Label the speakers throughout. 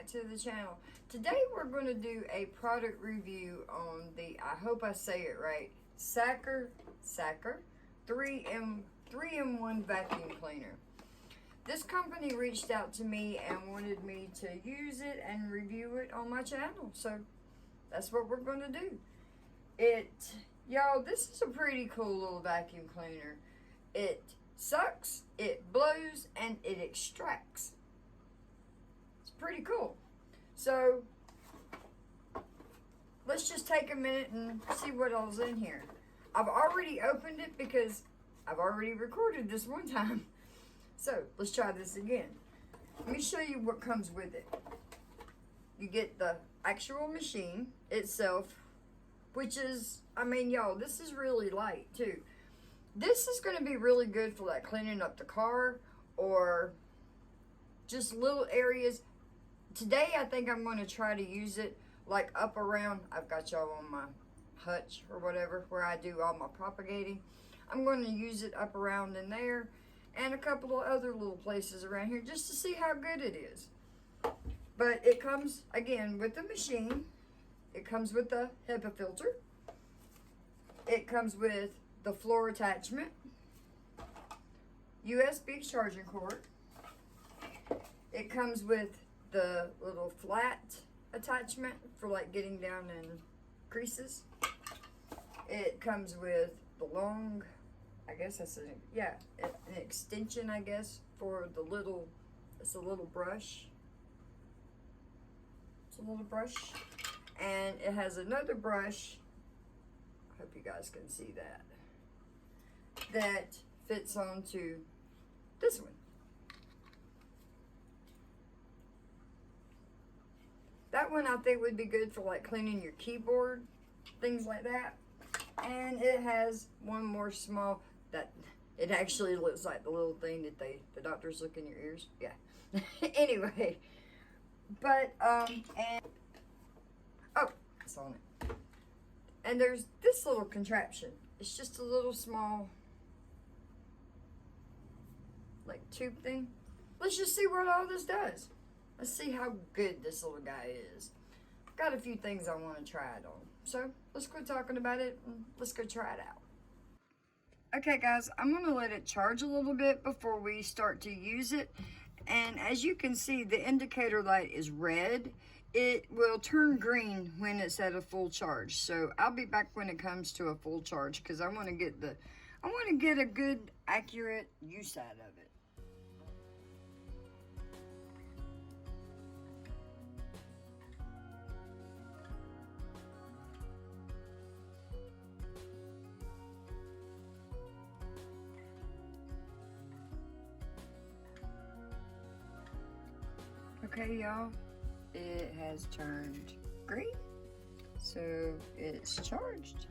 Speaker 1: back to the channel. Today we're going to do a product review on the, I hope I say it right, Saker 3-in-1 vacuum cleaner. This company reached out to me and wanted me to use it and review it on my channel. So that's what we're going to do. Y'all, this is a pretty cool little vacuum cleaner. It sucks, it blows, and it extracts. It's pretty cool. So let's just take a minute and see what all's in here. I've already opened it because I've already recorded this one time. So let's try this again. Let me show you what comes with it. You get the actual machine itself, which is, I mean, y'all, this is really light too. This is going to be really good for like cleaning up the car or just little areas. Today, I think I'm going to try to use it like up around, I've got y'all on my hutch or whatever, where I do all my propagating. I'm going to use it up around in there and a couple of other little places around here just to see how good it is. But it comes, again, with the machine. It comes with the HEPA filter. It comes with the floor attachment, USB charging cord. It comes with the little flat attachment for like getting down in creases. It comes with the long, I guess that's an extension, I guess, for the little, it's a little brush. It's a little brush. And it has another brush, I hope you guys can see that, that fits onto this one. That one I think would be good for like cleaning your keyboard, things like that. And it has one more small, that it actually looks like the little thing that the doctors look in your ears. Yeah. Anyway, but and oh, it's on it. And there's this little contraption. It's just a little small, like, tube thing. Let's just see what all this does. Let's see how good this little guy is. Got a few things I want to try it on. So, let's quit talking about it and let's go try it out. Okay, guys, I'm going to let it charge a little bit before we start to use it. And as you can see, the indicator light is red. It will turn green when it's at a full charge. So I'll be back when it comes to a full charge because I want to get a good, accurate use out of it. Okay, y'all. It has turned green, so it's charged.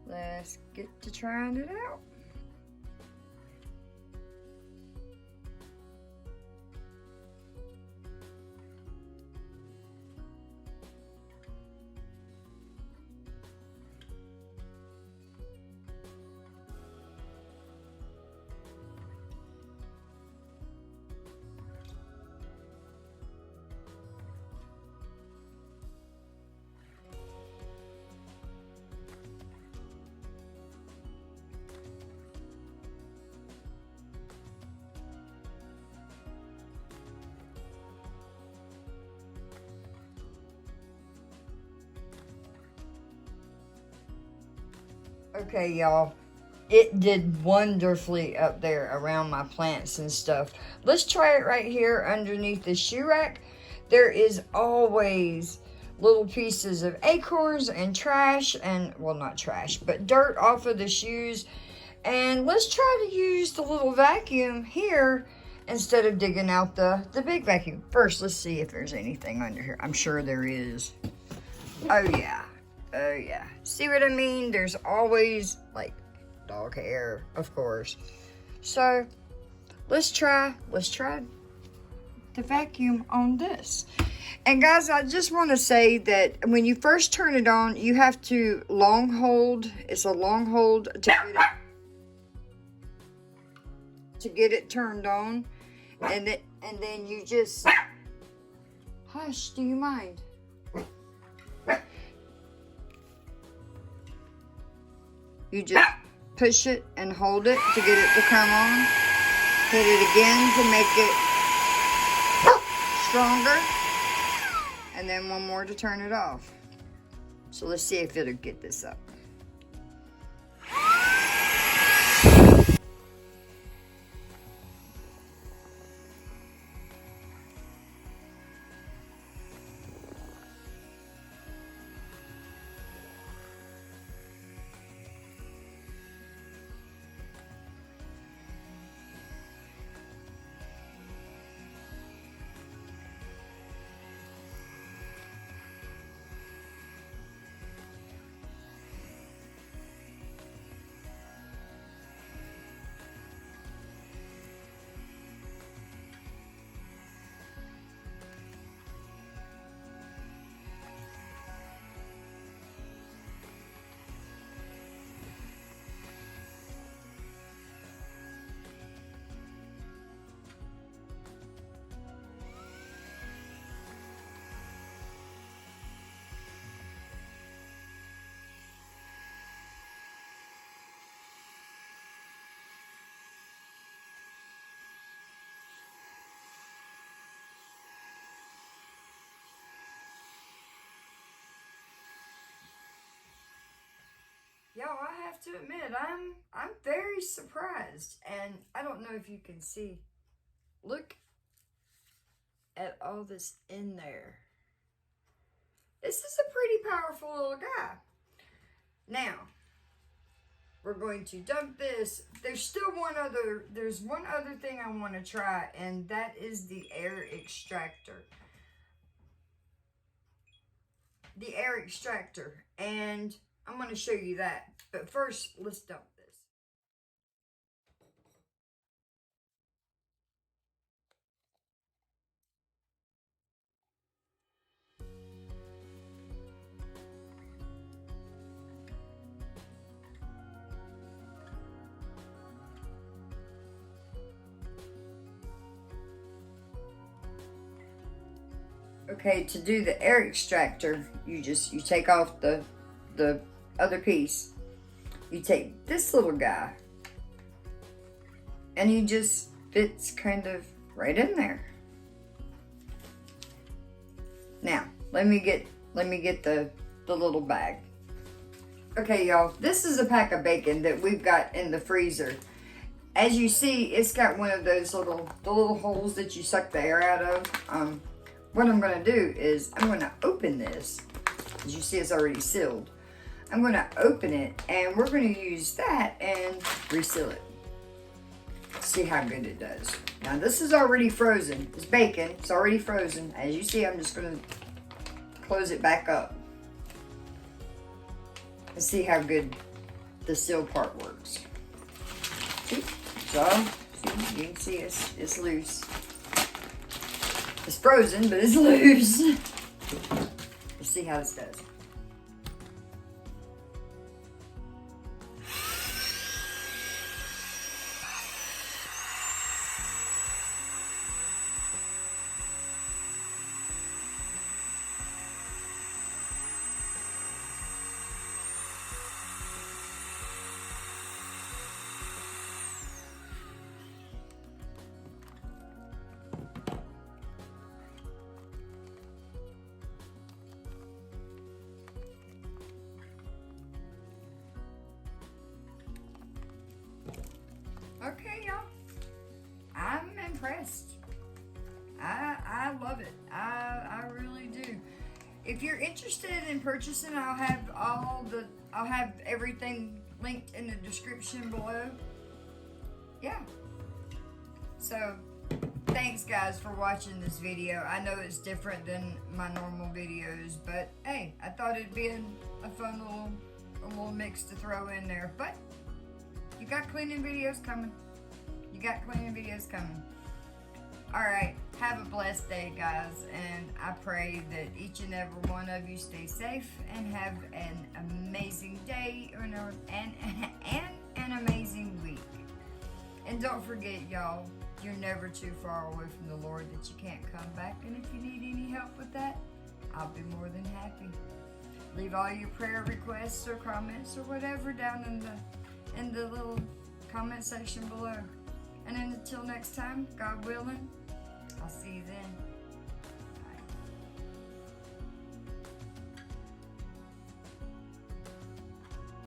Speaker 1: Let's get to trying it out. Okay, y'all, it did wonderfully up there around my plants and stuff. Let's try it right here underneath the shoe rack. There is always little pieces of acorns and trash and, well, not trash, but dirt off of the shoes. And let's try to use the little vacuum here instead of digging out the big vacuum. First, let's see if there's anything under here. I'm sure there is. Oh, yeah. Oh, yeah. See what I mean? There's always, like, dog hair, of course. So, let's try the vacuum on this. And, guys, I just want to say that when you first turn it on, you have to long hold. It's a long hold to get it turned on. And then you just Hush, do you mind? You just push it and hold it to get it to come on. Hit it again to make it stronger. And then one more to turn it off. So let's see if it'll get this up. Y'all, I have to admit, I'm very surprised, and I don't know if you can see. Look at all this in there. This is a pretty powerful little guy. Now, we're going to dump this. There's one other thing I want to try, and that is the air extractor. The air extractor, and I'm going to show you that. But first, let's dump this. Okay, to do the air extractor, you take off the other piece. You take this little guy, and he just fits kind of right in there. Now, let me get the little bag. Okay, y'all, this is a pack of bacon that we've got in the freezer. As you see, it's got one of those little holes that you suck the air out of. What I'm gonna do is I'm gonna open this. As you see, it's already sealed. I'm gonna open it, and we're gonna use that and reseal it. See how good it does. Now this is already frozen. It's bacon, it's already frozen. As you see, I'm just gonna close it back up. Let's see how good the seal part works. See, so you can see it's loose. It's frozen, but it's loose. Let's see how this does. Okay, y'all. I'm impressed. I love it. I really do. If you're interested in purchasing, I'll have everything linked in the description below. Yeah. So, thanks guys for watching this video. I know it's different than my normal videos, but hey, I thought it'd be a fun little mix to throw in there. But you got cleaning videos coming. Alright, have a blessed day, guys, and I pray that each and every one of you stay safe and have an amazing day and an amazing week. And don't forget, y'all, you're never too far away from the Lord that you can't come back. And if you need any help with that, I'll be more than happy. Leave all your prayer requests or comments or whatever down in the little comment section below. And until next time, God willing,